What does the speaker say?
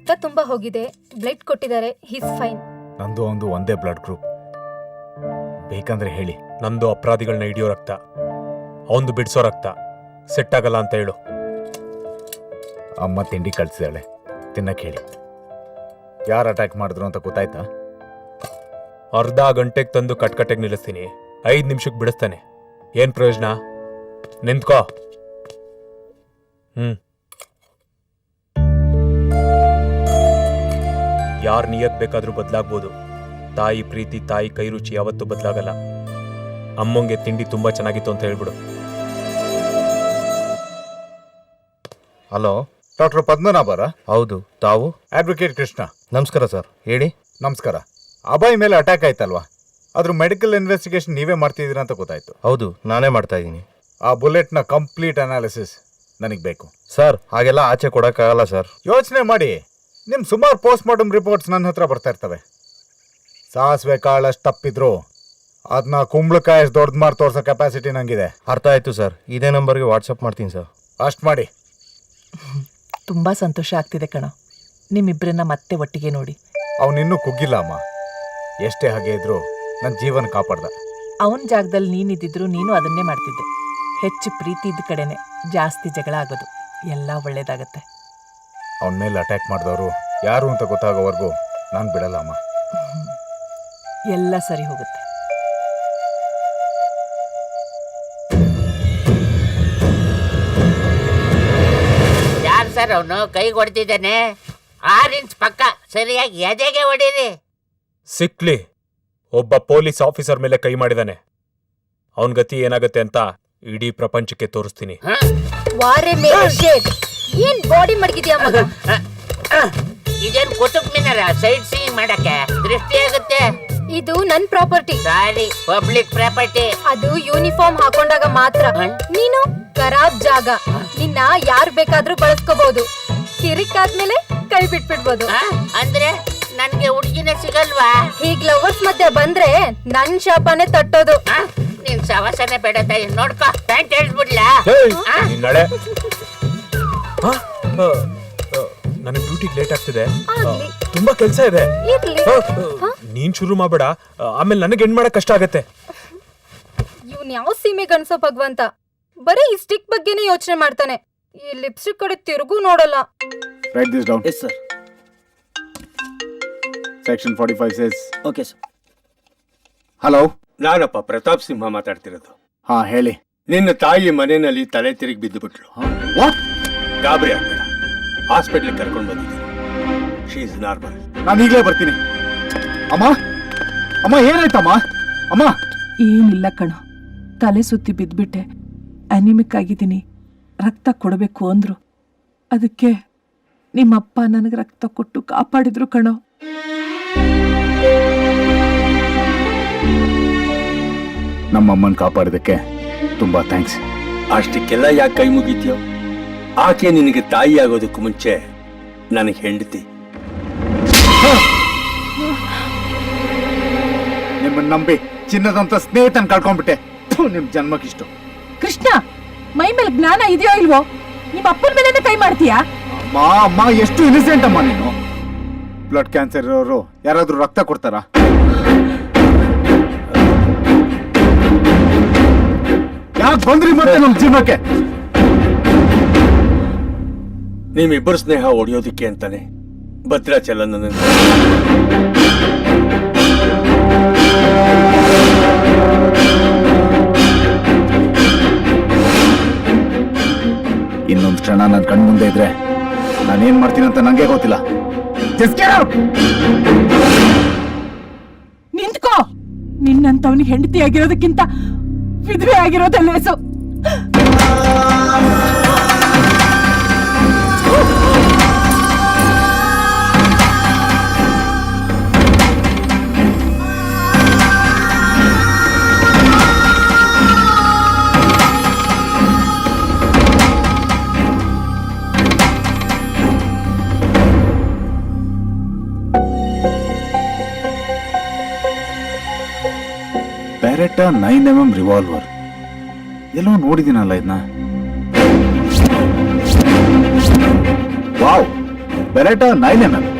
ರಕ್ತ ತುಂಬಾ ಹೋಗಿದೆ, ಬ್ಲಡ್ ಕೊಟ್ಟಿದ್ದಾರೆ, ಹೀಸ್ ಫೈನ್. ನಂದು ಒಂದು ಒಂದೇ ಬ್ಲಡ್ ಗ್ರೂಪ್, ಬೇಕಂದ್ರೆ ಹೇಳಿ. ನಂದು ಅಪರಾಧಿಗಳನ್ನ ಹಿಡಿಯೋ ರಕ್ತ, ಅವಂದು ಬಿಡಿಸೋ ರಕ್ತ, ಸೆಟ್ ಆಗಲ್ಲ ಅಂತ ಹೇಳು. ಅಮ್ಮ ತಿಂಡಿ ಕಳ್ಸಿದಾಳೆ, ತಿನ್ನಕ್ಕೆ ಹೇಳಿ. ಯಾರು ಅಟ್ಯಾಕ್ ಮಾಡಿದ್ರು ಅಂತ ಗೊತ್ತಾಯ್ತಾ? ಅರ್ಧ ಗಂಟೆಗೆ ತಂದು ಕಟ್ಕಟ್ಟೆಗೆ ನಿಲ್ಲಿಸ್ತೀನಿ, 5 ನಿಮಿಷಕ್ಕೆ ಬಿಡಿಸ್ತಾನೆ. ಏನ್ ಪ್ರಯೋಜನ? ನಿಂತ್ಕೋ. ಯಾರ್ ನಿಯತ್ ಬೇಕಾದ್ರೂ ಬದಲಾಗ್ಬೋದು, ತಾಯಿ ಪ್ರೀತಿ, ತಾಯಿ ಕೈ ರುಚಿ ಯಾವತ್ತೂ ಬದಲಾಗಲ್ಲ. ಅಮ್ಮಂಗೆ ತಿಂಡಿ ತುಂಬಾ ಚೆನ್ನಾಗಿತ್ತು ಅಂತ ಹೇಳ್ಬಿಡು. ಹಲೋ, ಡಾಕ್ಟರ್ ಪದ್ಮನಾಭರ? ಹೌದು, ತಾವು? ಅಡ್ವೊಕೇಟ್ ಕೃಷ್ಣ. ನಮಸ್ಕಾರ ಸರ್, ಹೇಳಿ. ನಮಸ್ಕಾರ. ಅಭಯ್ ಮೇಲೆ ಅಟ್ಯಾಕ್ ಆಯ್ತಲ್ವಾ, ಅದ್ರ ಮೆಡಿಕಲ್ ಇನ್ವೆಸ್ಟಿಗೇಷನ್ ನೀವೇ ಮಾಡ್ತಿದ್ದೀರಾ ಅಂತ ಗೊತ್ತಾಯ್ತು. ಹೌದು, ನಾನೇ ಮಾಡ್ತಾ ಇದ್ದೀನಿ. ಆ ಬುಲೆಟ್ನ ಕಂಪ್ಲೀಟ್ ಅನಾಲಿಸಿಸ್ ನನಗೆ ಬೇಕು. ಸರ್, ಹಾಗೆಲ್ಲ ಆಚೆ ಕೊಡೋಕ್ಕಾಗಲ್ಲ ಸರ್. ಯೋಚನೆ ಮಾಡಿ, ನಿಮ್ಮ ಸುಮಾರು ಪೋಸ್ಟ್ ಮಾರ್ಟಮ್ ರಿಪೋರ್ಟ್ಸ್ ನನ್ನ ಹತ್ರ ಬರ್ತಾ ಇರ್ತವೆ. ಸಾಸಿವೆ ಕಾಳಷ್ಟು ತಪ್ಪಿದ್ರು ಅದನ್ನ ಕುಂಬಳಕಾಯಿ ಅಷ್ಟು ದೊಡ್ಡದು ಮಾಡಿ ತೋರಿಸೋ ಕೆಪಾಸಿಟಿ ನಂಗಿದೆ. ಅರ್ಥ ಆಯ್ತು ಸರ್, ಇದೇ ನಂಬರ್ಗೆ ವಾಟ್ಸಪ್ ಮಾಡ್ತೀನಿ ಸರ್. ಅಷ್ಟು ಮಾಡಿ. ತುಂಬ ಸಂತೋಷ ಆಗ್ತಿದೆ ಕಣ, ನಿಮ್ಮಿಬ್ಬರನ್ನ ಮತ್ತೆ ಒಟ್ಟಿಗೆ ನೋಡಿ. ಅವನಿನ್ನೂ ಕುಗ್ಗಿಲ್ಲ ಅಮ್ಮ, ಎಷ್ಟೇ ಹಾಗೆ ಇದ್ರು ನನ್ನ ಜೀವನ ಕಾಪಾಡ್ದ. ಅವನ ಜಾಗದಲ್ಲಿ ನೀನಿದ್ದಿದ್ರು ನೀನು ಅದನ್ನೇ ಮಾಡ್ತಿದ್ದೆ. ಹೆಚ್ಚು ಪ್ರೀತಿ ಇದ್ದ ಕಡೆನೆ ಜಾಸ್ತಿ ಜಗಳ ಆಗೋದು. ಎಲ್ಲ ಒಳ್ಳೇದಾಗತ್ತೆ. ಅವನ ಮೇಲೆ ಅಟ್ಯಾಕ್ ಮಾಡಿದವರು ಯಾರು ಅಂತ ಗೊತ್ತಾಗೋವರೆಗೂ ನಾನು ಬಿಡಲ್ಲ ಅಮ್ಮ. ಎಲ್ಲ ಸರಿ ಹೋಗುತ್ತೆ. ಯಾರು ಸರ್ ಅವನು? ಕೈಗೆ ಹೊಡೆದಿದ್ದಾನೆ. 6 ಇಂಚ್ ಪಕ್ಕ, ಸರಿಯಾಗಿ ಎದೆಗೆ ಹೊಡೀರಿ. ಸಿಕ್ಲಿ, ಒಬ್ಬ ಪೊಲೀಸ್ ಆಫೀಸರ್ ಮೇಲೆ ಕೈ ಮಾಡಿದಾನೆ. ಅವನ್ ಗತಿ ಏನಾಗತ್ತೆ ಅಂತ ಇಡೀ ಪ್ರಪಂಚಕ್ಕೆ ತೋರಿಸ್ತೀನಿ. ಏನ್ ಬಾಡಿ ಮಡಗಿದ್ಯಾ ಮಗ? ಇದೇನ್ ಕುತುಬ್ ಮಿನಾರ ಸೈಡ್ ಸೀಯಿಂಗ್ ಮಾಡಕ್ಕೆ? ದೃಷ್ಟಿ ಆಗುತ್ತೆ. ಇದು ನನ್ ಪ್ರಾಪರ್ಟಿ. ಸಾರಿ, ಪಬ್ಲಿಕ್ ಪ್ರಾಪರ್ಟಿ. ಅದು ಯೂನಿಫಾರ್ಮ್ ಹಾಕೊಂಡಾಗ ಮಾತ್ರ. ನೀನು ಖರಾಬ್ ಜಾಗ, ನಿನ್ನ ಯಾರ್ ಬೇಕಾದ್ರೂ ಬಳಸ್ಕೋಬಹುದು. ಕಿರಿಕಾದ್ಮೇಲೆ ಕೈ ಬಿಟ್ಬಿಡ್ಬೋದು. ಅಂದ್ರೆ ನನ್ಗೆ ಹುಡುಗಿನೇ ಸಿಗಲ್ವಾ? ಹೀಗ್ ಲವರ್ಸ್ ಮಧ್ಯೆ ಬಂದ್ರೆ ನನ್ ಶಾಪನೇ ತಟ್ಟೋದು. ನಿನ್ ಸವಾಸನೆ ಬೇಡ ತಾಯಿ. ನೋಡ್ಕೊ, ಪ್ಯಾಂಟ್ ಹೇಳ್ಬಿಡ್ಲಾ? ನಡೆ. ನನಗೆ ಡ್ಯೂಟಿಗೆ ಲೇಟ್ ಆಗ್ತಿದೆ, ತುಂಬಾ ಕೆಲ್ಸ ಇದೆ. ನೀನ್ ಶುರು ಮಾಡ್ಬೇಡ, ಆಮೇಲೆ ನನಗೆ ಹೆಣ್ ಮಾಡಕ್ ಕಷ್ಟ ಆಗತ್ತೆ. ಇವ್ನ್ ಯಾವ ಸೀಮೆ ಗಣಸೋ ಭಗವಂತ, ಬರೀ ಈ ಸ್ಟಿಕ್ ಬಗ್ಗೆನೇ ಯೋಚನೆ ಮಾಡ್ತಾನೆ. ಈ ಲಿಪ್ಸ್ಟಿಕ್ ಕಡೆ ತಿರುಗೂ ನೋಡಲ್ಲ. Write this down. Yes, sir. Section 45 says. Okay, sir. Hello, ನಾನಪ್ಪ ಪ್ರತಾಪ್ ಸಿಂಹ ಮಾತಾಡ್ತಿರೋದು. ಹಾ ಹೇಳಿ. ನಿನ್ನ ತಾಯಿ ಮನೆಯಲ್ಲಿ ತಲೆ ತಿರುಗಿ ಬಿದ್ದು ಬಿಟ್ರು. ವಾಟ್? ಗಾಬರಿ ಆಗ್ಬೇಡ, ಹಾಸ್ಪಿಟ್ಲಿಗೆ ಕರ್ಕೊಂಡು ಬಂದಿದ್ದೀನಿ. She is normal. ನಾನು ಈಗಲೇ ಬರ್ತೀನಿ. ಅಮ್ಮ, ಅಮ್ಮ ಏನಾಯ್ತಮ್ಮ? ಅಮ್ಮ. ಏನಿಲ್ಲ ಕಣೋ, ತಲೆ ಸುತ್ತಿ ಬಿದ್ಬಿಟ್ಟೆ. ಅನಿಮಿಕ್ ಆಗಿದ್ದೀನಿ, ರಕ್ತ ಕೊಡಬೇಕು ಅಂದ್ರು. ಅದಕ್ಕೆ ನಿಮ್ಮಪ್ಪ ನನಗೆ ರಕ್ತ ಕೊಟ್ಟು ಕಾಪಾಡಿದ್ರು ಕಣೋ. ನಮ್ಮಮ್ಮನ ಕಾಪಾಡಿದಕ್ಕೆ ತುಂಬಾ ಥ್ಯಾಂಕ್ಸ್. ಅಷ್ಟಕ್ಕೆಲ್ಲ ಯಾಕೆ ಕೈ ಮುಗಿತೀಯೋ? ಆಕೆ ನಿನಗೆ ತಾಯಿ ಆಗೋದಕ್ಕೂ ಮುಂಚೆ ನನಗೆ ಹೆಂಡತಿ. ನಿಮ್ಮನ್ನ ನಂಬಿ ಚಿನ್ನದಂತ ಸ್ನೇಹಿತನ ಕಳ್ಕೊಂಡ್ಬಿಟ್ಟೆ. ನಿಮ್ ಜನ್ಮಕ್ಕಿಷ್ಟು. ಕೃಷ್ಣ, ಮೈ ಮೇಲೆ ಜ್ಞಾನ ಇದೆಯೋ ಇಲ್ವೋ? ನಿಮ್ಮ ಅಪ್ಪನ ಮೇಲೆ ಕೈ ಮಾಡ್ತೀಯಾ? ಅಮ್ಮ, ಎಷ್ಟು ಇನ್ನಸೆಂಟ್ ಅಮ್ಮ ನೀನು. ಬ್ಲಡ್ ಕ್ಯಾನ್ಸರ್ ಇರೋರು ಯಾರಾದ್ರೂ ರಕ್ತ ಕೊಡ್ತಾರಾ? ಯಾಕೆ ಬಂದ್ರಿ ಮತ್ತೆ ನಮ್ ಜೀವನಕ್ಕೆ? ನಿಮ್ಮಿಬ್ಬರು ಸ್ನೇಹ ಒಡೆಯೋದಿಕ್ಕೆ ಅಂತಾನೆ ಭದ್ರಾಚಲನ ಇನ್ನೊಂದು ಕ್ಷಣ ನನ್ನ ಕಣ್ ಮುಂದೆ ಇದ್ರೆ ನಾನೇನ್ ಮಾಡ್ತೀನಿ ಅಂತ ನಂಗೆ ಗೊತ್ತಿಲ್ಲ. ನಿಂತ್ಕೋ. ನಿನ್ನಂತವನಿಗೆ ಹೆಂಡತಿ ಆಗಿರೋದಕ್ಕಿಂತ ವಿಧವೆ ಆಗಿರೋದೇ ಲೇಸು. Beretta 9mm ರಿವಾಲ್ವರ್ ಎಲ್ಲೋ ನೋಡಿದ್ದೀನಲ್ಲ ಇದನ್ನ. Wow, Beretta 9mm.